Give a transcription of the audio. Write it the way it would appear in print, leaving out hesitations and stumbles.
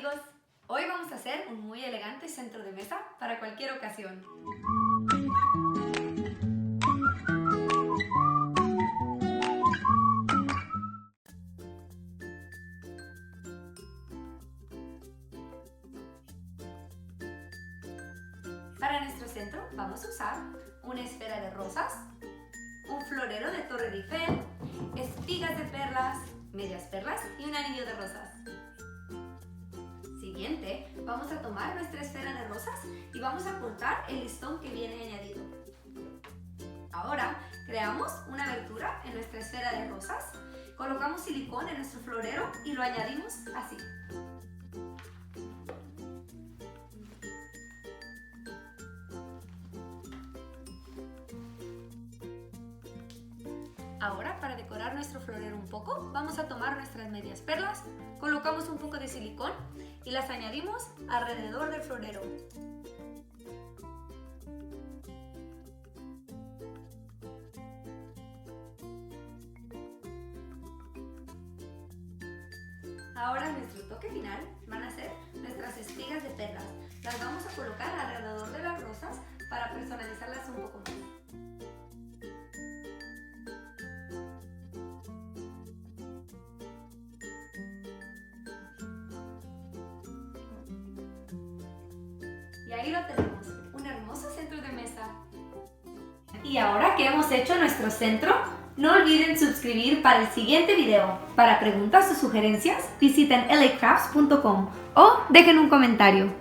amigos, hoy vamos a hacer un muy elegante centro de mesa para cualquier ocasión. Para nuestro centro vamos a usar una esfera de rosas, un florero de Torre Eiffel, espigas de perlas, medias perlas y un anillo de rosas. Siguiente, vamos a tomar nuestra esfera de rosas y vamos a cortar el listón que viene añadido. Ahora, creamos una abertura en nuestra esfera de rosas, colocamos silicón en nuestro florero y lo añadimos así. Ahora, para decorar nuestro florero un poco, vamos a tomar nuestras medias perlas, colocamos un poco de silicón y las añadimos alrededor del florero. Ahora nuestro toque final van a ser nuestras espigas de perlas. Las vamos a colocar alrededor de las rosas para personalizarlas un poco más. Y ahí lo tenemos, un hermoso centro de mesa. Y ahora que hemos hecho nuestro centro, no olviden suscribir para el siguiente video. Para preguntas o sugerencias, visiten lacrafts.com o dejen un comentario.